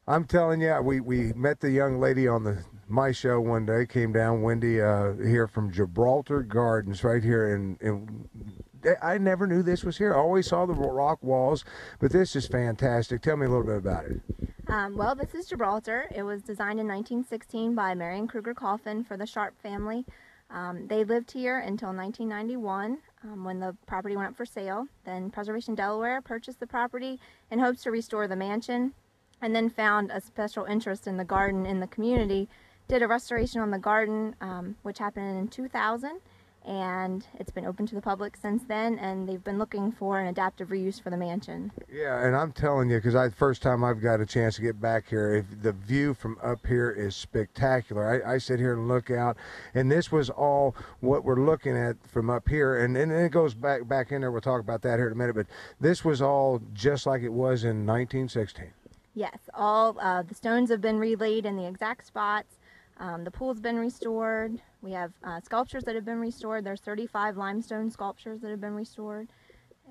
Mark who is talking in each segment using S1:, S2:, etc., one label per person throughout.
S1: I'm telling you, we met the young lady on my show one day. Came down, Wendy, here from Gibraltar Gardens, right here in. I never knew this was here. I always saw the rock walls, but this is fantastic. Tell me a little bit about it.
S2: Well, this is Gibraltar. It was designed in 1916 by Marion Kruger Coffin for the Sharp family. They lived here until 1991 when the property went up for sale. Then Preservation Delaware purchased the property in hopes to restore the mansion, and then found a special interest in the garden in the community, did a restoration on the garden, which happened in 2000, and it's been open to the public since then, and they've been looking for an adaptive reuse for the mansion.
S1: Yeah, and I'm telling you, because first time I've got a chance to get back here, the view from up here is spectacular. I sit here and look out, and this was all what we're looking at from up here, and it goes back in there. We'll talk about that here in a minute, but this was all just like it was in 1916.
S2: Yes, all the stones have been relaid in the exact spots. The pool's been restored. We have sculptures that have been restored. There's 35 limestone sculptures that have been restored,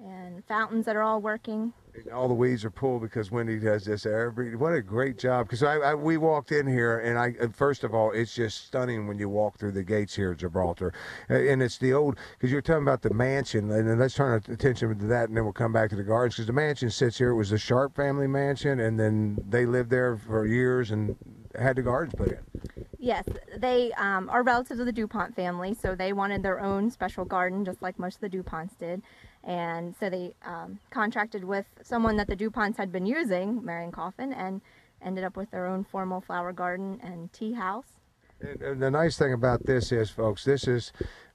S2: and fountains that are all working.
S1: And all the weeds are pulled because Wendy does this what a great job. Because we walked in here, and first of all, it's just stunning when you walk through the gates here at Gibraltar. And it's the old, because you're talking about the mansion, and then let's turn our attention to that, and then we'll come back to the gardens, because the mansion sits here. It was the Sharp family mansion, and then they lived there for years and had the gardens put in.
S2: Yes, they are relatives of the DuPont family, so they wanted their own special garden, just like most of the DuPonts did. And so they contracted with someone that the DuPonts had been using, Marion Coffin, and ended up with their own formal flower garden and tea house.
S1: And the nice thing about this is, folks,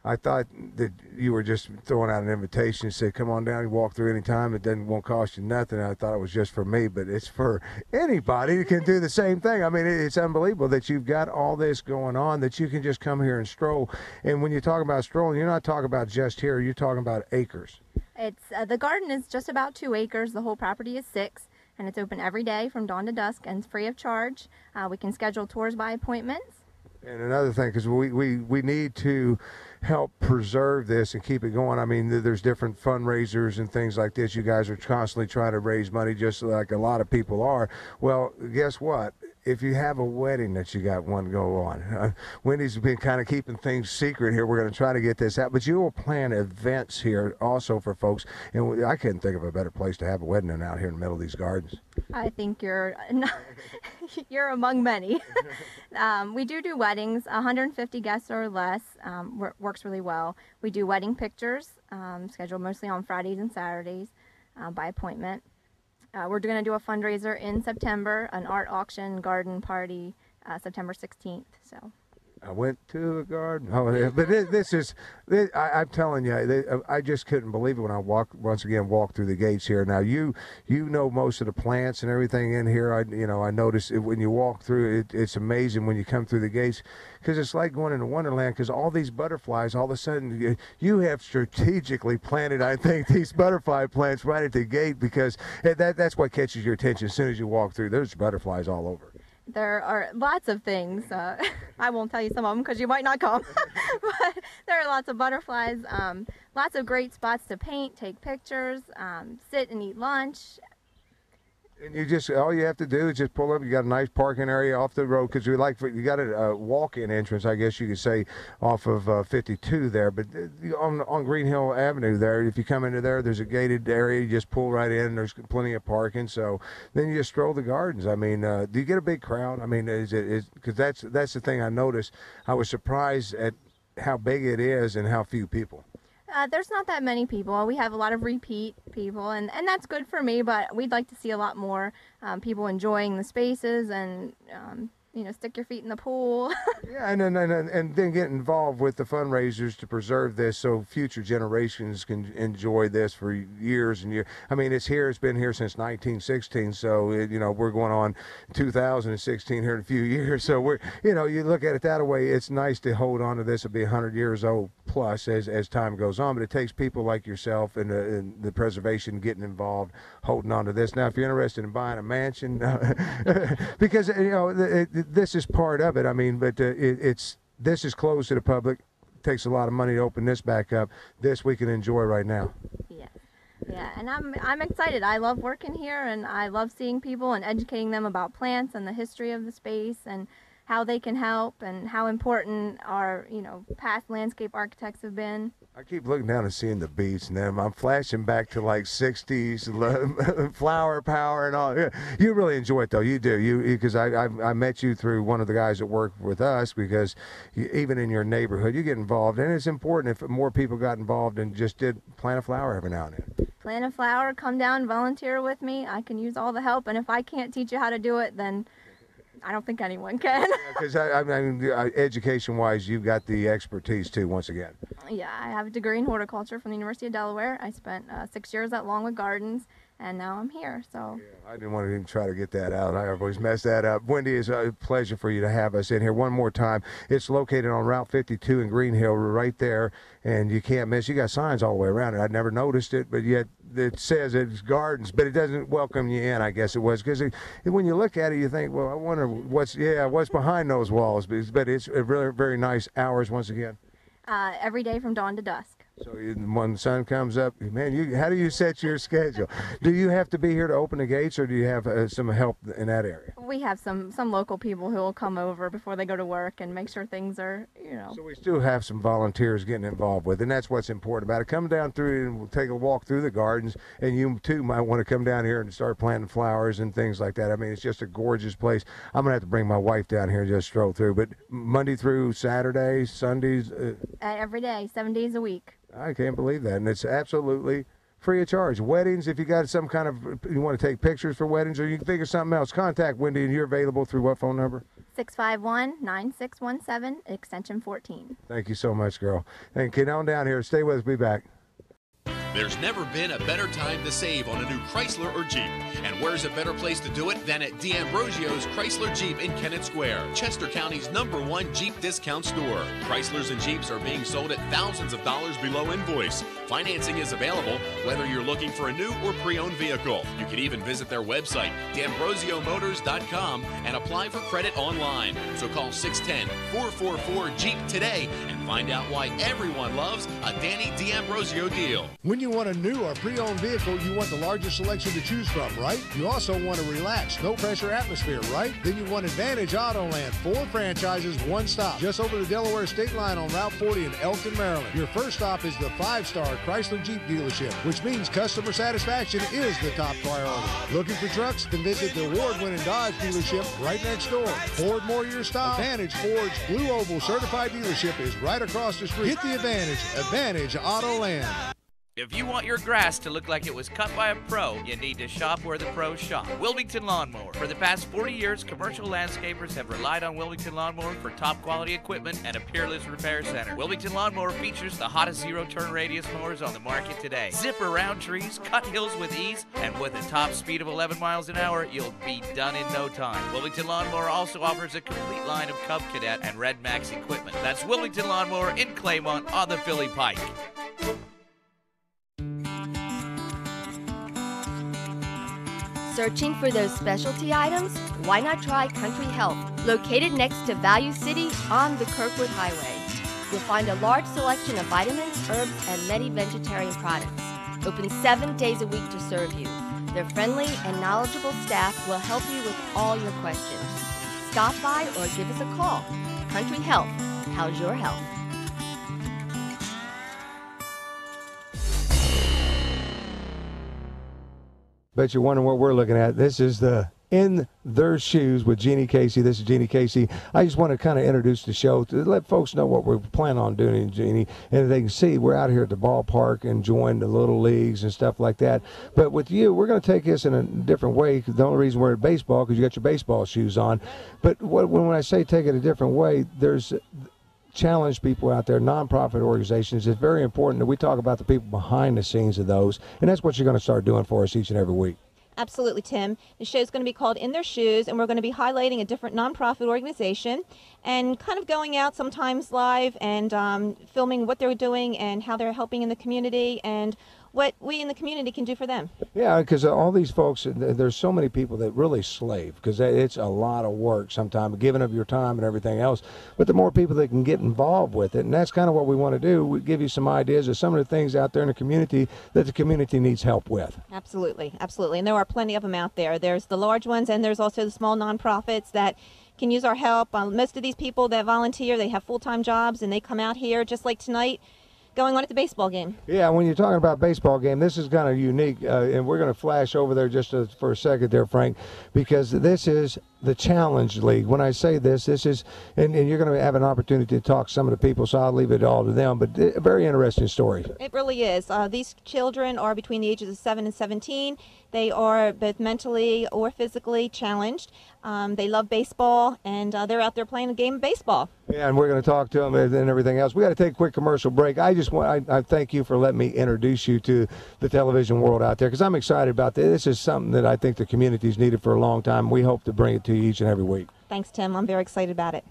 S1: I thought that you were just throwing out an invitation and say, come on down and walk through any time. It won't cost you nothing. I thought it was just for me, but it's for anybody who can do the same thing. I mean, it's unbelievable that you've got all this going on, that you can just come here and stroll. And when you talk about strolling, you're not talking about just here. You're talking about acres.
S2: It's the garden is just about 2 acres. The whole property is 6, and it's open every day from dawn to dusk and free of charge. We can schedule tours by appointments.
S1: And another thing, because we need to help preserve this and keep it going. I mean, there's different fundraisers and things like this. You guys are constantly trying to raise money, just like a lot of people are. Well, guess what? If you have a wedding that you got one go on, Wendy's been kind of keeping things secret here. We're going to try to get this out, but you will plan events here also for folks. And I couldn't think of a better place to have a wedding than out here in the middle of these gardens.
S2: I think you're among many. We do weddings, 150 guests or less. Works really well. We do wedding pictures, scheduled mostly on Fridays and Saturdays by appointment. We're going to do a fundraiser in September, an art auction garden party, September 16th. So
S1: I went to a garden. Oh, yeah. But I'm telling you, I just couldn't believe it when I walked through the gates here. Now, you know most of the plants and everything in here. I noticed when you walk through it, it's amazing when you come through the gates, because it's like going into Wonderland, because all these butterflies, all of a sudden, you have strategically planted, I think, these butterfly plants right at the gate, because that's what catches your attention as soon as you walk through. There's butterflies all over.
S2: There are lots of things. I won't tell you some of them because you might not come. But there are lots of butterflies, lots of great spots to paint, take pictures, sit and eat lunch.
S1: And all you have to do is just pull up. You got a nice parking area off the road, because you got a walk-in entrance, I guess you could say, off of 52 there. But on Green Hill Avenue there, if you come into there, there's a gated area. You just pull right in. There's plenty of parking. So then you just stroll the gardens. I mean, do you get a big crowd? I mean, because that's the thing I noticed. I was surprised at how big it is and how few people.
S2: There's not that many people. We have a lot of repeat people, and that's good for me, but we'd like to see a lot more people enjoying the spaces and stick your feet in the pool.
S1: Yeah, and then get involved with the fundraisers to preserve this so future generations can enjoy this for years and years. I mean, it's been here since 1916, so we're going on 2016 here in a few years. So you look at it that way, it's nice to hold on to this. It'll be 100 years old plus as time goes on, but it takes people like yourself and the preservation getting involved, holding on to this. Now, if you're interested in buying a mansion, because this is part of it. I mean, but this is closed to the public. It takes a lot of money to open this back up. This we can enjoy right now.
S2: Yes. Yeah, and I'm excited. I love working here, and I love seeing people and educating them about plants and the history of the space and how they can help and how important our, past landscape architects have been.
S1: I keep looking down and seeing the beach, and then I'm flashing back to like 60s flower power and all. You really enjoy it, though. You do. Because I met you through one of the guys that work with us, because even in your neighborhood, you get involved. And it's important if more people got involved and just did plant a flower every now and then.
S2: Plant a flower, come down, volunteer with me. I can use all the help. And if I can't teach you how to do it, then I don't think anyone can.
S1: Because I mean, education-wise, you've got the expertise, too, once again.
S2: Yeah, I have a degree in horticulture from the University of Delaware. I spent 6 years at Longwood Gardens, and now I'm here. So
S1: I didn't want to even try to get that out. I always mess that up. Wendy, it's a pleasure for you to have us in here one more time. It's located on Route 52 in Green Hill, right there, and you can't miss. You got signs all the way around it. I'd never noticed it, but yet it says it's gardens, but it doesn't welcome you in, I guess it was, because when you look at it, you think, well, I wonder what's behind those walls, but it's a really very nice hours once again.
S2: Every day from dawn to dusk.
S1: So when the sun comes up, man, how do you set your schedule? Do you have to be here to open the gates, or do you have some help in that area?
S2: We have some local people who will come over before they go to work and make sure things are,
S1: So we still have some volunteers getting involved with, and that's what's important about it. Come down through and we'll take a walk through the gardens, and you too might want to come down here and start planting flowers and things like that. I mean, it's just a gorgeous place. I'm gonna have to bring my wife down here and just stroll through, but Monday through Saturday, Sundays.
S2: Every day, 7 days a week.
S1: I can't believe that, and it's absolutely free of charge. Weddings, if you got some kind of, you want to take pictures for weddings, or you can think of something else, contact Wendy, and you're available through what phone number?
S2: 651-9617, extension 14.
S1: Thank you so much, girl. And get on down here. Stay with us. Be back.
S3: There's never been a better time to save on a new Chrysler or Jeep. And where's a better place to do it than at D'Ambrosio's Chrysler Jeep in Kennett Square, Chester County's #1 Jeep discount store. Chrysler's and Jeeps are being sold at thousands of dollars below invoice. Financing is available whether you're looking for a new or pre-owned vehicle. You can even visit their website, d'ambrosiomotors.com, and apply for credit online. So call 610-444-JEEP today and find out why everyone loves a Danny D'Ambrosio deal.
S4: When you want a new or pre-owned vehicle, you want the largest selection to choose from, right? You also want a relaxed, no-pressure atmosphere, right? Then you want Advantage Autoland, 4 franchises, 1 stop. Just over the Delaware state line on Route 40 in Elkton, Maryland. Your first stop is the 5-star Chrysler Jeep dealership, which means customer satisfaction is the top priority. Looking for trucks? Then visit the award-winning Dodge dealership right next door. Ford more your style. Advantage Ford's Blue Oval certified dealership is right across the street. Get the Advantage. Advantage Autoland.
S5: If you want your grass to look like it was cut by a pro, you need to shop where the pros shop. Wilmington Lawnmower. For the past 40 years, commercial landscapers have relied on Wilmington Lawnmower for top quality equipment and a peerless repair center. Wilmington Lawnmower features the hottest zero-turn radius mowers on the market today. Zip around trees, cut hills with ease, and with a top speed of 11 miles an hour, you'll be done in no time. Wilmington Lawnmower also offers a complete line of Cub Cadet and Red Max equipment. That's Wilmington Lawnmower in Claymont on the Philly Pike.
S6: Searching for those specialty items? Why not try Country Health, located next to Value City on the Kirkwood Highway. You'll find a large selection of vitamins, herbs, and many vegetarian products. Open 7 days a week to serve you. Their friendly and knowledgeable staff will help you with all your questions. Stop by or give us a call. Country Health. How's your health?
S1: Bet you're wondering what we're looking at. This is the In Their Shoes with Jeannie Casey. This is Jeannie Casey. I just want to kind of introduce the show to let folks know what we're planning on doing, Jeannie. And they can see we're out here at the ballpark enjoying the little leagues and stuff like that. But with you, we're going to take this in a different way. The only reason we're at baseball because you got your baseball shoes on. But when I say take it a different way, there's challenge people out there, nonprofit organizations. It's very important that we talk about the people behind the scenes of those, and that's what you're going to start doing for us each and every week.
S7: Absolutely, Tim. The show is going to be called In Their Shoes, and we're going to be highlighting a different nonprofit organization and kind of going out sometimes live and filming what they're doing and how they're helping in the community and what we in the community can do for them.
S1: Yeah, because all these folks, there's so many people that really slave, because it's a lot of work sometimes, giving up your time and everything else. But the more people that can get involved with it, and that's kind of what we want to do. We give you some ideas of some of the things out there in the community that the community needs help with.
S7: Absolutely, absolutely. And there are plenty of them out there. There's the large ones, and there's also the small nonprofits that can use our help. Most of these people that volunteer, they have full-time jobs, and they come out here just like tonight, going on at the baseball game.
S1: Yeah, when you're talking about baseball game, this is kind of unique, and we're going to flash over there just for a second there, Frank, because this is the Challenge League. When I say this is, and you're going to have an opportunity to talk to some of the people, so I'll leave it all to them, but a very interesting story.
S7: It really is. These children are between the ages of 7 and 17. They are both mentally or physically challenged. They love baseball, and they're out there playing a game of baseball.
S1: Yeah, and we're going to talk to them and everything else. We got to take a quick commercial break. I thank you for letting me introduce you to the television world out there, because I'm excited about this. This is something that I think the community's needed for a long time. We hope to bring it to you each and every week.
S7: Thanks, Tim. I'm very excited about it.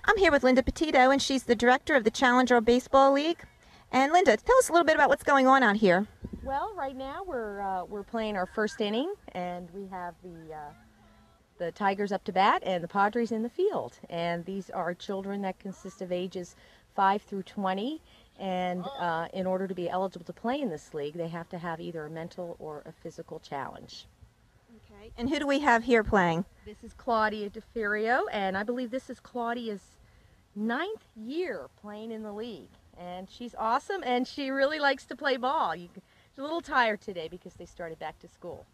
S7: I'm here with Linda Petito, and she's the director of the Challenger Baseball League. And Linda, tell us a little bit about what's going on out here.
S8: Well, right now we're playing our first inning, and we have the Tigers up to bat and the Padres in the field. And these are children that consist of ages 5 through 20. And in order to be eligible to play in this league, they have to have either a mental or a physical challenge.
S7: Okay. And who do we have here playing?
S8: This is Claudia DeFerio, and I believe this is Claudia's 9th year playing in the league. And she's awesome, and she really likes to play ball. She's a little tired today because they started back to school.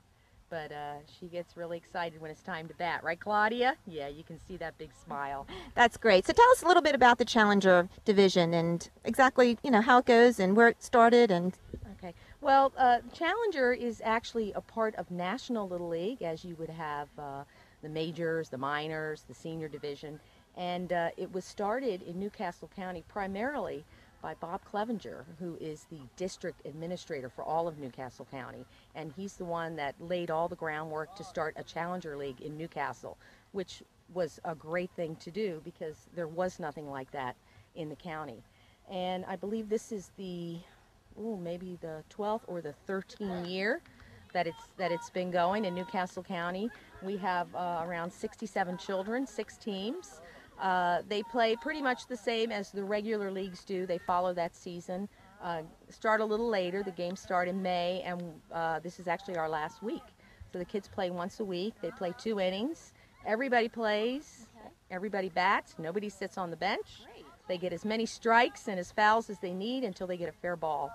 S8: But she gets really excited when it's time to bat. Right, Claudia? Yeah, you can see that big smile.
S7: That's great. So tell us a little bit about the Challenger division and exactly, how it goes and where it started. And
S8: Okay. Well, Challenger is actually a part of National Little League, as you would have the majors, the minors, the senior division. And it was started in Newcastle County primarily by Bob Clevenger, who is the district administrator for all of Newcastle County. And he's the one that laid all the groundwork to start a Challenger League in Newcastle, which was a great thing to do because there was nothing like that in the county. And I believe this is maybe the 12th or the 13th year that it's been going in Newcastle County. We have around 67 children, 6 teams. They play pretty much the same as the regular leagues do. They follow that season. Start a little later. The games start in May, and this is actually our last week. So the kids play once a week. They play 2 innings. Everybody plays. Everybody bats. Nobody sits on the bench. They get as many strikes and as fouls as they need until they get a fair ball.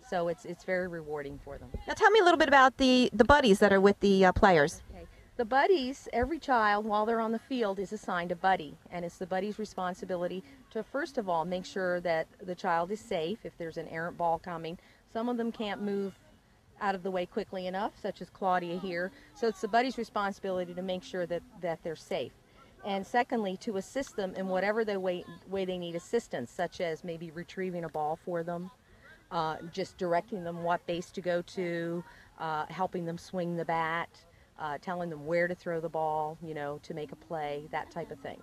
S8: So it's very rewarding for them.
S7: now tell me a little bit about the buddies that are with the players.
S8: Okay. The buddies, every child while they're on the field is assigned a buddy, and it's the buddy's responsibility to first of all make sure that the child is safe if there's an errant ball coming. Some of them can't move out of the way quickly enough, such as Claudia here, so it's the buddy's responsibility to make sure that they're safe. And secondly, to assist them in whatever way they need assistance, such as maybe retrieving a ball for them, just directing them what base to go to, helping them swing the bat, telling them where to throw the ball, to make a play, that type of thing.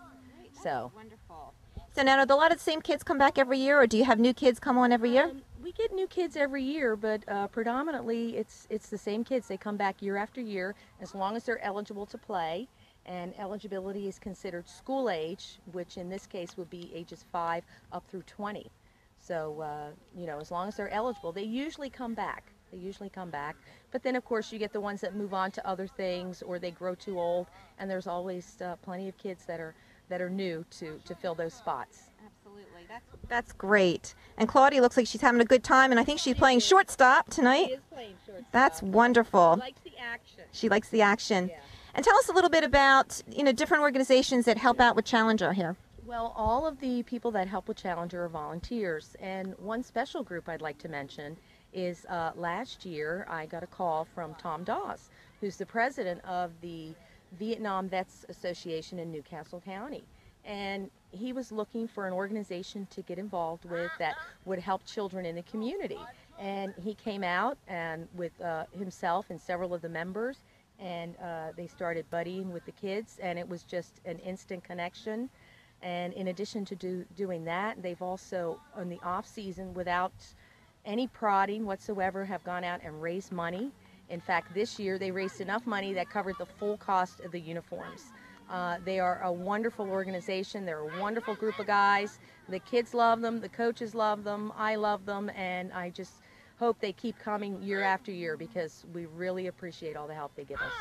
S8: So
S7: Wonderful. So now, do a lot of the same kids come back every year, or do you have new kids come on every year?
S8: We get new kids every year, but predominantly it's the same kids. They come back year after year as long as they're eligible to play. And eligibility is considered school age, which in this case would be ages 5 up through 20. So, as long as they're eligible, they usually come back. But then, of course, you get the ones that move on to other things or they grow too old. And there's always plenty of kids that are new to fill those spots.
S7: Absolutely. That's great. And Claudia looks like she's having a good time, and I think she's playing shortstop tonight.
S8: She is playing shortstop.
S7: That's wonderful.
S8: She likes the action.
S7: She likes the action.
S8: Yeah.
S7: And tell us a little bit about, different organizations that help out with Challenger here.
S8: Well, all of the people that help with Challenger are volunteers, and one special group I'd like to mention is last year I got a call from Tom Dawes, who's the president of the Vietnam Vets Association in Newcastle County. And he was looking for an organization to get involved with that would help children in the community. And he came out and with himself and several of the members, and they started buddying with the kids, and it was just an instant connection. And in addition to doing that, they've also, in the off season, without any prodding whatsoever have gone out and raised money. In fact, this year they raised enough money that covered the full cost of the uniforms. They are a wonderful organization. They're a wonderful group of guys. The kids love them, the coaches love them, I love them, and I just hope they keep coming year after year because we really appreciate all the help they give us.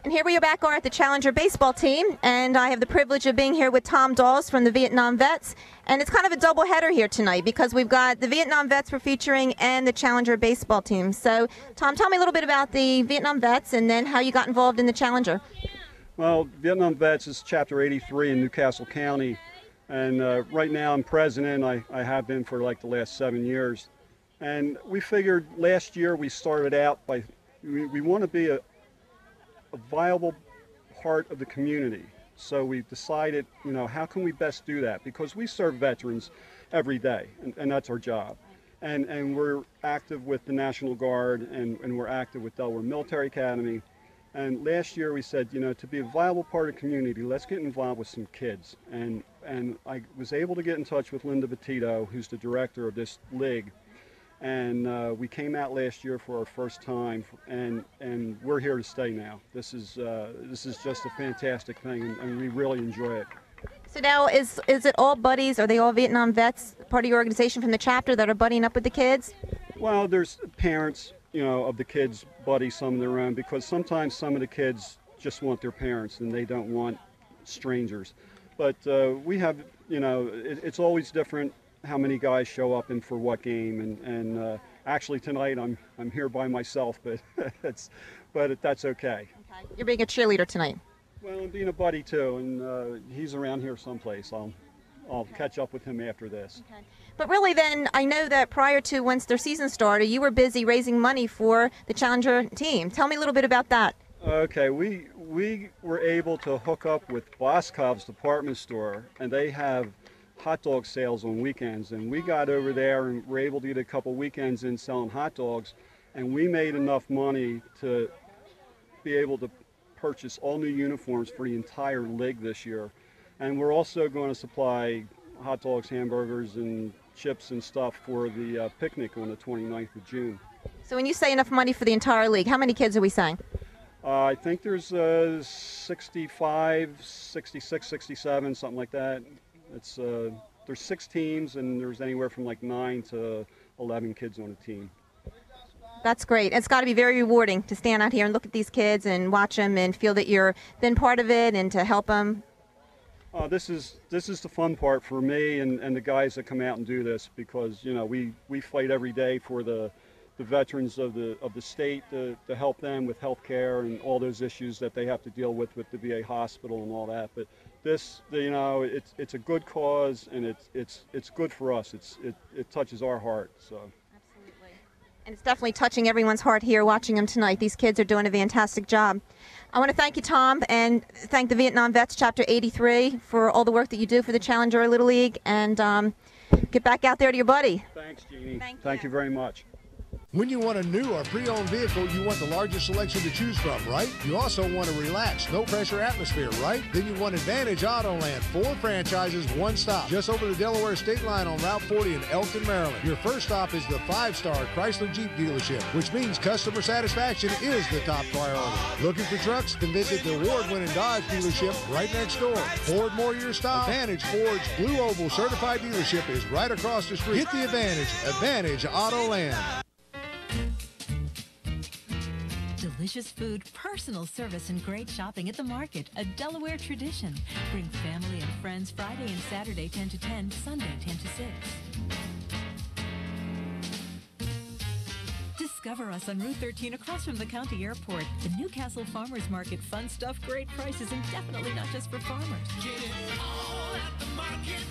S7: And here we are back at the Challenger baseball team, and I have the privilege of being here with Tom Dawes from the Vietnam Vets. And it's kind of a double header here tonight because we've got the Vietnam Vets we're featuring and the Challenger baseball team. So, Tom, tell me a little bit about the Vietnam Vets and then how you got involved in the Challenger.
S9: Well, Vietnam Vets is Chapter 83 in Newcastle County, and right now I'm president. I have been for like the last 7 years. And we figured last year we started out by, we want to be a viable part of the community. So we decided, you know, how can we best do that? Because we serve veterans every day, and that's our job. And we're active with the National Guard, and we're active with Delaware Military Academy. And last year we said, you know, to be a viable part of the community, let's get involved with some kids. And I was able to get in touch with Linda Petito, who's the director of this league. And we came out last year for our first time, and we're here to stay now. This is just a fantastic thing, and we really enjoy it.
S7: So now, is it all buddies? Are they all Vietnam Vets, part of your organization from the chapter, that are buddying up with the kids?
S9: Well, there's parents, you know, of the kids buddy some of their own, because sometimes some of the kids just want their parents and they don't want strangers. But we have, you know, it's always different how many guys show up and for what game, and actually tonight I'm here by myself, but that's okay.
S7: You're being a cheerleader tonight.
S9: Well, I'm being a buddy too, and he's around here someplace. I'll catch up with him after this.
S7: Okay. But really then, I know that prior to once their season started, you were busy raising money for the Challenger team. Tell me a little bit about that.
S9: Okay, we were able to hook up with Boscov's department store, and they have hot dog sales on weekends, and we got over there and were able to get a couple weekends in selling hot dogs, and we made enough money to be able to purchase all new uniforms for the entire league this year. And we're also going to supply hot dogs, hamburgers, and chips and stuff for the picnic on the 29th of June.
S7: So when you say enough money for the entire league, how many kids are we saying?
S9: I think there's 65, 66, 67, something like that. It's there's 6 teams, and there's anywhere from like 9 to 11 kids on a team.
S7: That's great. It's got to be very rewarding to stand out here and look at these kids and watch them and feel that you're been part of it and to help them.
S9: This is the fun part for me and the guys that come out and do this, because you know we fight every day for the veterans of the state to help them with health care and all those issues that they have to deal with the VA hospital and all that. But this, you know, it's a good cause, and it's good for us. It touches our heart. So.
S7: Absolutely. And it's definitely touching everyone's heart here watching them tonight. These kids are doing a fantastic job. I want to thank you, Tom, and thank the Vietnam Vets Chapter 83 for all the work that you do for the Challenger Little League, and get back out there to your buddy.
S9: Thanks, Jeannie. Thank you very much.
S4: When you want a new or pre-owned vehicle, you want the largest selection to choose from, right? You also want a relaxed, no-pressure atmosphere, right? Then you want Advantage Autoland. 4 franchises, 1 stop. Just over the Delaware state line on Route 40 in Elkton, Maryland. Your first stop is the 5-star Chrysler Jeep dealership, which means customer satisfaction is the top priority. Looking for trucks? Then visit the award-winning Dodge dealership right next door. Ford, more your style. Advantage Ford's Blue Oval certified dealership is right across the street. Get the Advantage. Advantage Autoland.
S10: Delicious food, personal service, and great shopping at the market, a Delaware tradition. Bring family and friends Friday and Saturday 10 to 10, Sunday 10 to 6. Discover us on Route 13 across from the county airport. The Newcastle Farmers Market, fun stuff, great prices, and definitely not just for farmers.
S11: Get it all at the market.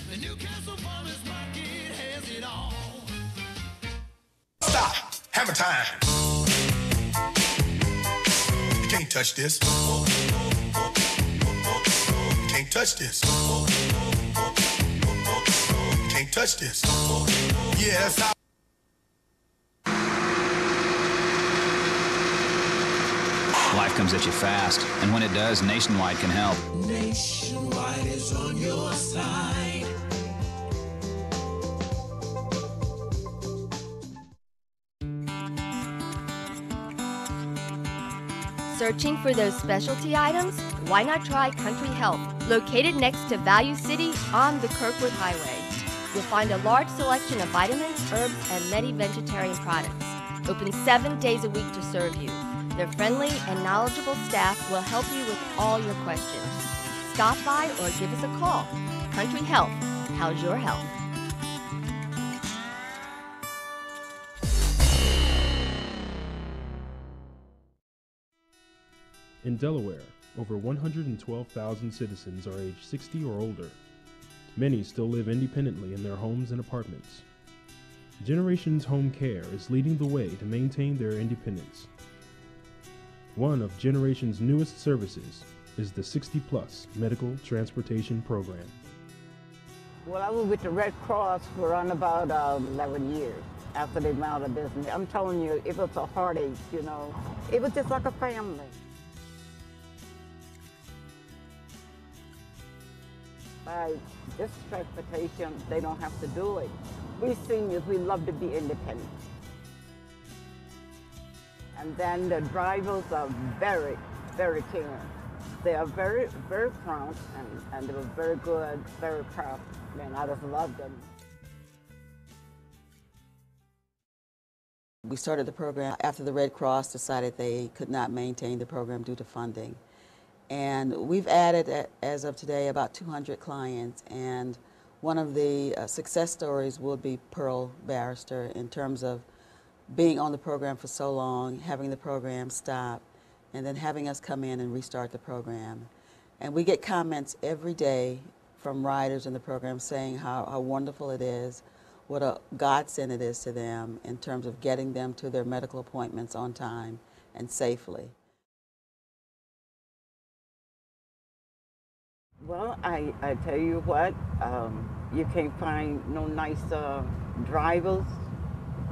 S11: The Newcastle Farmers Market has it all.
S12: Stop. Hammer time. You can't touch this. You can't touch this. You can't touch this. Yeah, that's how.
S13: Life comes at you fast, and when it does, Nationwide can help.
S11: Nationwide is on your side.
S6: Searching for those specialty items? Why not try Country Health, located next to Value City on the Kirkwood Highway. You'll find a large selection of vitamins, herbs, and many vegetarian products. Open 7 days a week to serve you. Their friendly and knowledgeable staff will help you with all your questions. Stop by or give us a call. Country Health. How's your health?
S14: In Delaware, over 112,000 citizens are age 60 or older. Many still live independently in their homes and apartments. Generations Home Care is leading the way to maintain their independence. One of Generations' newest services is the 60-plus medical transportation program.
S15: Well, I was with the Red Cross for around about 11 years after they went out of business. I'm telling you, it was a heartache, you know. It was just like a family. By this transportation, they don't have to do it. We seniors, we love to be independent. And then the drivers are very, very caring. They are very, very prompt, and they were very good, very proud. Man, I just love them.
S16: We started the program after the Red Cross decided they could not maintain the program due to funding. And we've added, as of today, about 200 clients. And one of the success stories will be Pearl Barrister in terms of being on the program for so long, having the program stop, and then having us come in and restart the program. And we get comments every day from riders in the program saying how wonderful it is, what a godsend it is to them in terms of getting them to their medical appointments on time and safely.
S15: Well, I tell you what, you can't find no nicer drivers,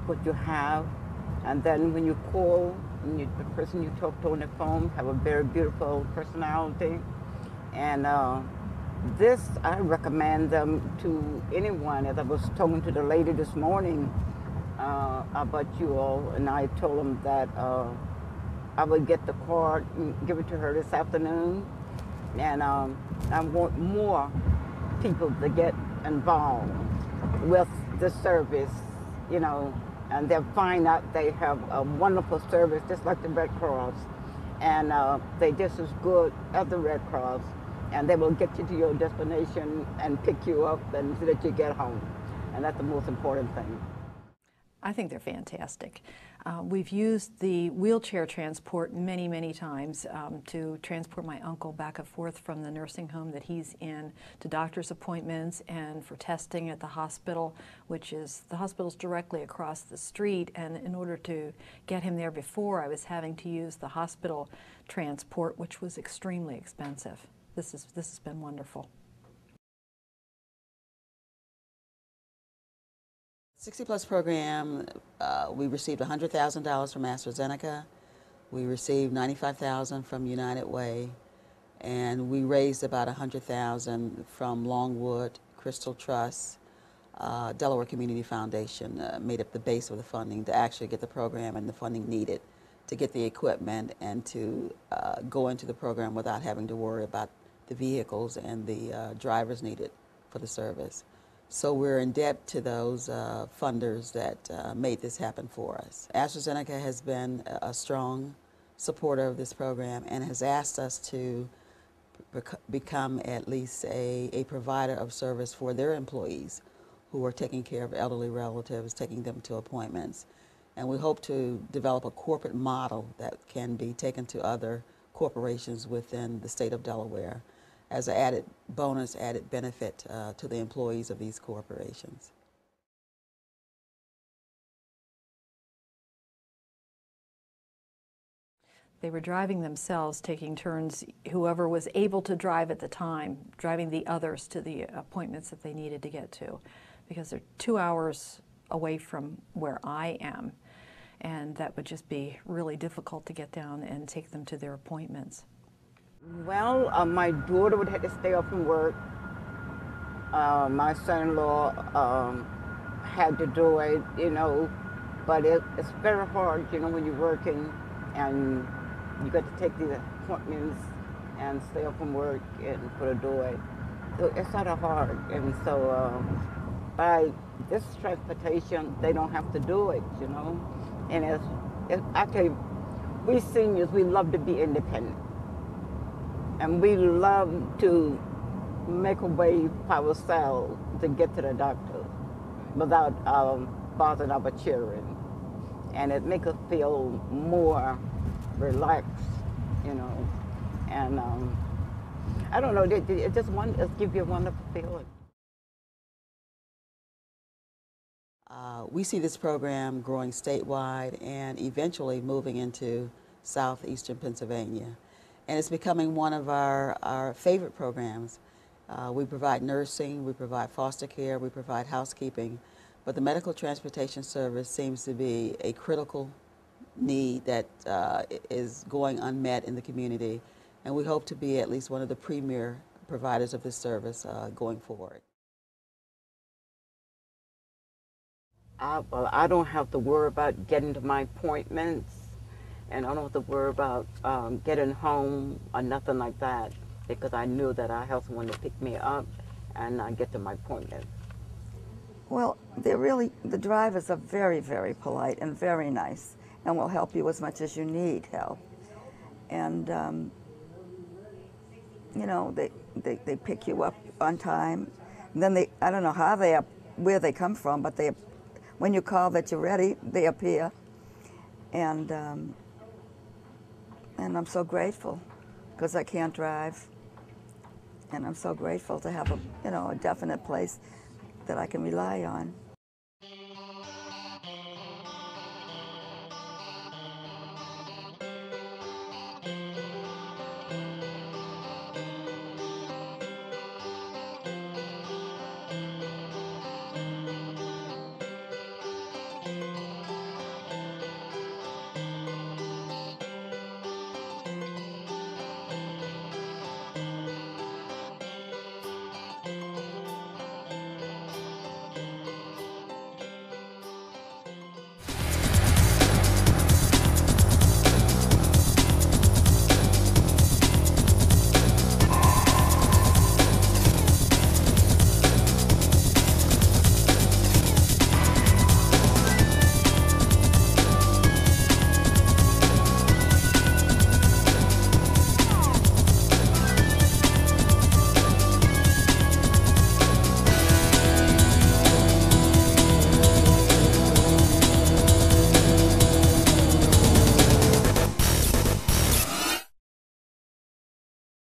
S15: what you have. And then when you call, the person you talk to on the phone have a very beautiful personality. And this, I recommend them to anyone. As I was talking to the lady this morning about you all, and I told them that I would get the card and give it to her this afternoon. And I want more people to get involved with the service, you know, and they'll find out they have a wonderful service, just like the Red Cross. And they're just as good as the Red Cross. And they will get you to your destination and pick you up and so that you get home. And that's the most important thing.
S17: I think they're fantastic. We've used the wheelchair transport many, many times to transport my uncle back and forth from the nursing home that he's in to doctor's appointments and for testing at the hospital, which is, the hospital's directly across the street. And in order to get him there before, I was having to use the hospital transport, which was extremely expensive. This has been wonderful.
S16: 60-plus program, we received $100,000 from AstraZeneca. We received $95,000 from United Way, and we raised about $100,000 from Longwood, Crystal Trust, Delaware Community Foundation made up the base of the funding to actually get the program and the funding needed to get the equipment and to go into the program without having to worry about the vehicles and the drivers needed for the service. So we're in debt to those funders that made this happen for us. AstraZeneca has been a strong supporter of this program and has asked us to become at least a provider of service for their employees who are taking care of elderly relatives, taking them to appointments. And we hope to develop a corporate model that can be taken to other corporations within the state of Delaware as an added bonus, added benefit to the employees of these corporations.
S17: They were driving themselves, taking turns, whoever was able to drive at the time, driving the others to the appointments that they needed to get to, because they're 2 hours away from where I am, and that would just be really difficult to get down and take them to their appointments.
S15: Well, my daughter would have to stay up from work. My son-in-law had to do it, you know, but it's very hard, you know, when you're working and you got to take these appointments and stay up from work and put a do it. So it's sort of hard. And so by this transportation, they don't have to do it, you know. And I tell you, we seniors, we love to be independent. And we love to make a way for ourselves to get to the doctor without bothering our children. And it makes us feel more relaxed, you know. And I don't know, it gives you a wonderful feeling.
S16: We see this program growing statewide and eventually moving into southeastern Pennsylvania. And it's becoming one of our favorite programs. We provide nursing, we provide foster care, we provide housekeeping, but the medical transportation service seems to be a critical need that is going unmet in the community. And we hope to be at least one of the premier providers of this service going forward.
S15: I don't have to worry about getting to my appointments, and I don't have to worry about getting home or nothing like that, because I knew that I have someone to pick me up and I get to my appointment.
S18: Well, the drivers are very, very polite and very nice, and will help you as much as you need help. And you know, they pick you up on time. And then I don't know where they come from, but when you call that you're ready, they appear. And I'm so grateful, because I can't drive. And I'm so grateful to have a definite place that I can rely on.